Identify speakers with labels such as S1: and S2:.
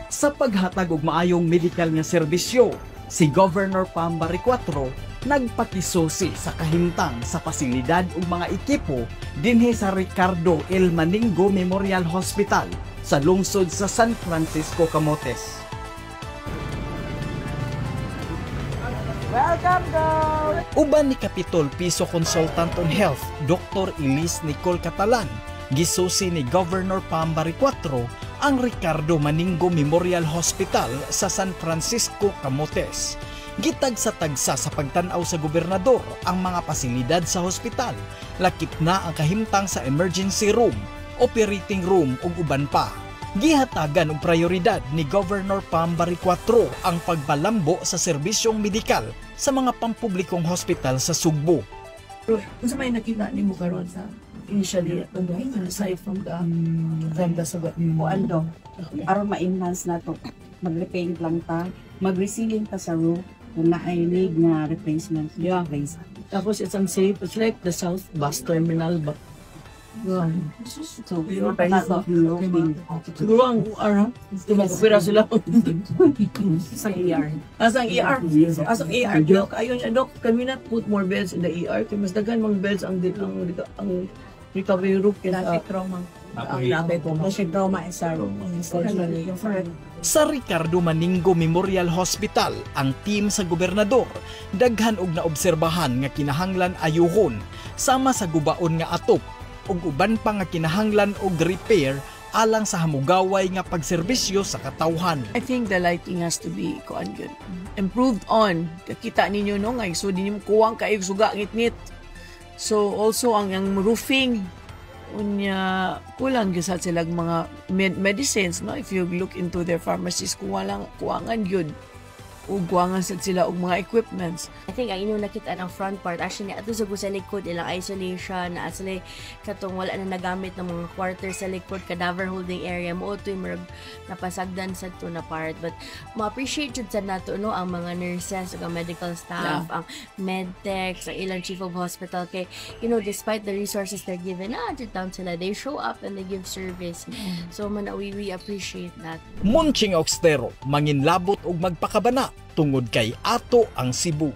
S1: Sa paghatag og maayong medical nga serbisyo, si Governor Pambari 4 nagpakisusi sa kahimtang sa pasilidad ug mga ekipo dinhi sa Ricardo L. Maningo Memorial Hospital sa lungsod sa San Francisco, Camotes. Welcome daw! Uban ni Capitol Piso Consultant on Health, Dr. Elise Nicole Catalan, gisusi ni Governor Pambari 4 ang Ricardo Maningo Memorial Hospital sa San Francisco, Camotes. Gitagsa-tagsa sa pagtanaw sa gobernador ang mga pasilidad sa hospital, lakip na ang kahimtang sa emergency room, operating room ug uban pa. Gihatagan og prioridad ni Governor Pambari 4 ang pagbalambo sa serbisyong medikal sa mga pampublikong hospital sa Sugbo.
S2: Kung sa may nakita ni mo karon sa initially aside from the sagot
S3: o ando aron ma-enhance nato, mag-repaint lang ta, mag-resealing ta sa roof kung na-ay need na replacement.
S2: Yeah. Tapos it's unsafe. It's like the South Bus Terminal ba?
S3: So, yun pa nato
S2: Siguro ang UR, tumagpira sila.
S3: sa ER.
S2: Asang ER? Asang ER, Dok. Ayun niya, Dok. Can we not put more beds in the ER? Kaya mas daghan mga beds ang recovery room.
S3: Traffic trauma. Traffic trauma is our
S1: Sa Ricardo Maningo Memorial Hospital, ang team sa gobernador daghan og naobserbahan nga kinahanglan ayuhon sama sa gubaon nga atop ug uban pa nga kinahanglan og repair alang sa hamugaway nga pagserbisyo sa katawhan.
S2: I think the lighting has to be improved on. Kita ninyo no nga so dinyo kuwang kaayog suga ngit-ngit. So also ang roofing unya kulang gyud sila mga medicines no, if you look into their pharmacies kuwangan gyud ug kuwangan sad sila og mga equipments.
S4: I think ang inyong nakita ang front part actually ato sa sa likod ilang isolation na actually katong wala na nagamit ng mga quarter sa likod, cadaver holding area mo to yung napasagdan sa to na part, but ma-appreciate jud sa nato no ang mga nurses ug ang medical staff, ang medtechs, ang ilang chief of hospital kay despite the resources they're given down sila, they show up and they give service. So we appreciate that.
S1: Munching Oxtero, manginlabot ug magpakabana tungod kay ato ang Cebu.